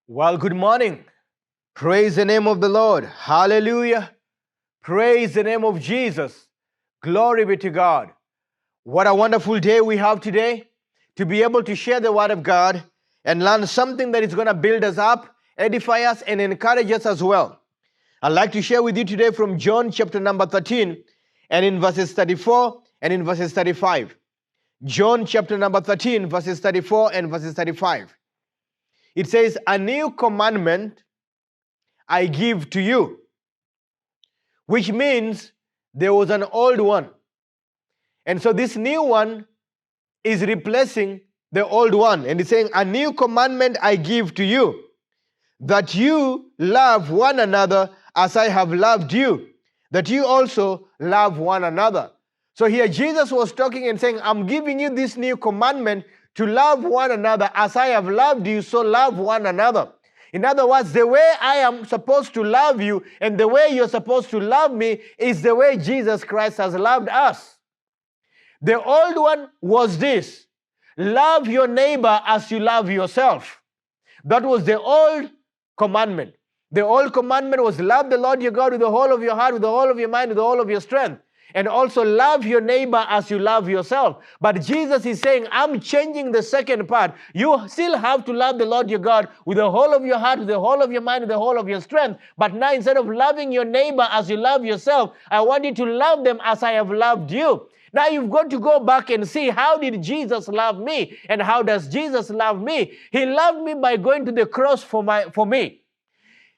Well, good morning. Praise the name of the Lord. Hallelujah. Praise the name of Jesus. Glory be to God. What a wonderful day we have today to be able to share the Word of God and learn something that is going to build us up, edify us, and encourage us as well. I'd like to share with you today from John chapter number 13 and in verses 34 and in verses 35. John chapter number 13, verses 34 and verses 35. It says, "A new commandment I give to you," which means there was an old one. And so this new one is replacing the old one. And it's saying, "A new commandment I give to you, that you love one another as I have loved you, that you also love one another." So here Jesus was talking and saying, "I'm giving you this new commandment to love one another as I have loved you, so love one another." In other words, the way I am supposed to love you and the way you're supposed to love me is the way Jesus Christ has loved us. The old one was this: love your neighbor as you love yourself. That was the old commandment. The old commandment was love the Lord your God with the whole of your heart, with the whole of your mind, with the whole of your strength. And also love your neighbor as you love yourself. But Jesus is saying, I'm changing the second part. You still have to love the Lord your God with the whole of your heart, with the whole of your mind, with the whole of your strength. But now instead of loving your neighbor as you love yourself, I want you to love them as I have loved you. Now you've got to go back and see, how did Jesus love me? And how does Jesus love me? He loved me by going to the cross for me.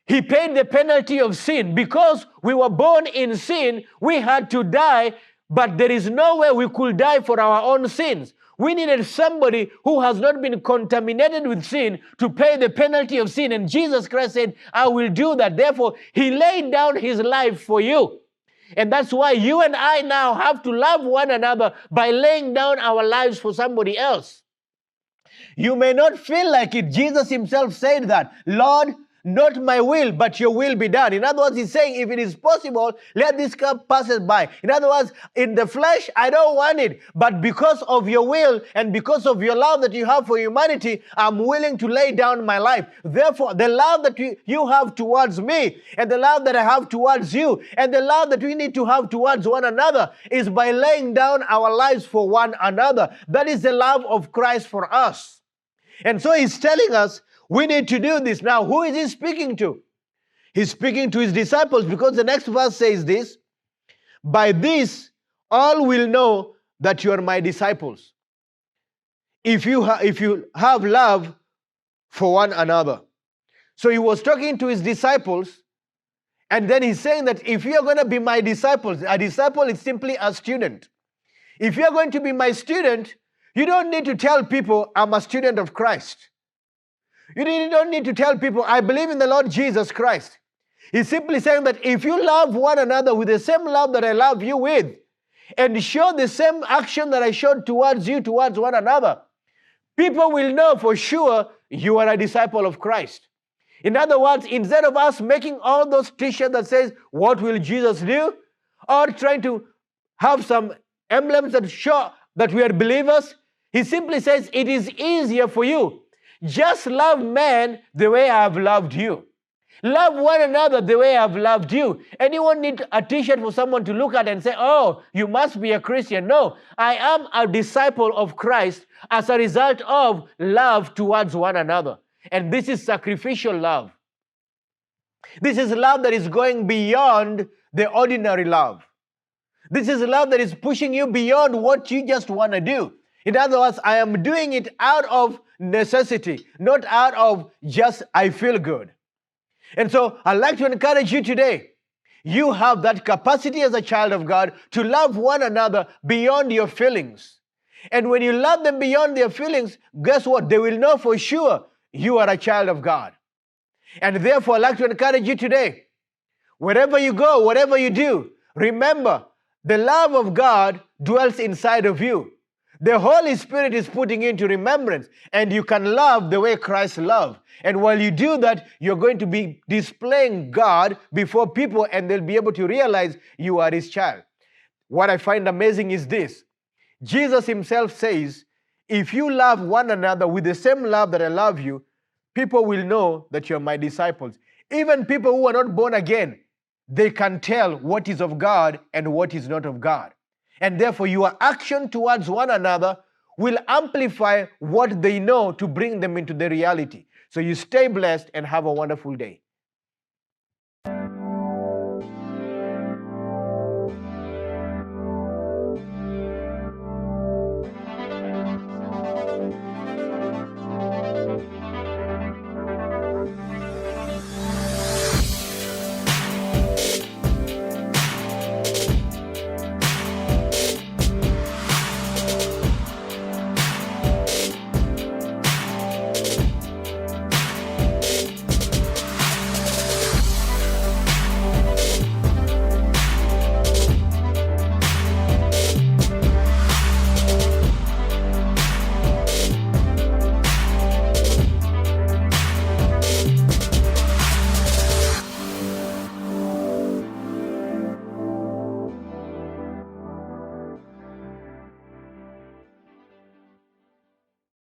He paid the penalty of sin. Because we were born in sin, we had to die, but there is no way we could die for our own sins. We needed somebody who has not been contaminated with sin to pay the penalty of sin. And Jesus Christ said, I will do that. Therefore, He laid down His life for you. And that's why you and I now have to love one another by laying down our lives for somebody else. You may not feel like it. Jesus Himself said that, "Lord, not my will, but your will be done." In other words, He's saying, if it is possible, let this cup pass us by. In other words, in the flesh, I don't want it. But because of your will and because of your love that you have for humanity, I'm willing to lay down my life. Therefore, the love that you have towards me and the love that I have towards you and the love that we need to have towards one another is by laying down our lives for one another. That is the love of Christ for us. And so He's telling us, we need to do this. Now, who is He speaking to? He's speaking to His disciples, because the next verse says this: "By this all will know that you are my disciples, if you have love for one another." So He was talking to His disciples, and then He's saying that if you're going to be my disciples, a disciple is simply a student. If you're going to be my student, you don't need to tell people, I'm a student of Christ. You don't need to tell people, I believe in the Lord Jesus Christ. He's simply saying that if you love one another with the same love that I love you with, and show the same action that I showed towards you, towards one another, people will know for sure you are a disciple of Christ. In other words, instead of us making all those t-shirts that says, what will Jesus do? Or trying to have some emblems that show that we are believers, He simply says, it is easier for you. Just love man the way I have loved you. Love one another the way I have loved you. Anyone need a t-shirt for someone to look at and say, oh, you must be a Christian? No, I am a disciple of Christ as a result of love towards one another. And this is sacrificial love. This is love that is going beyond the ordinary love. This is love that is pushing you beyond what you just want to do. In other words, I am doing it out of necessity, not out of just I feel good. And so I'd like to encourage you today. You have that capacity as a child of God to love one another beyond your feelings. And when you love them beyond their feelings, guess what? They will know for sure you are a child of God. And therefore, I'd like to encourage you today. Wherever you go, whatever you do, remember, the love of God dwells inside of you. The Holy Spirit is putting into remembrance, and you can love the way Christ loved. And while you do that, you're going to be displaying God before people, and they'll be able to realize you are His child. What I find amazing is this: Jesus Himself says, if you love one another with the same love that I love you, people will know that you're my disciples. Even people who are not born again, they can tell what is of God and what is not of God. And therefore, your action towards one another will amplify what they know to bring them into the reality. So you stay blessed and have a wonderful day.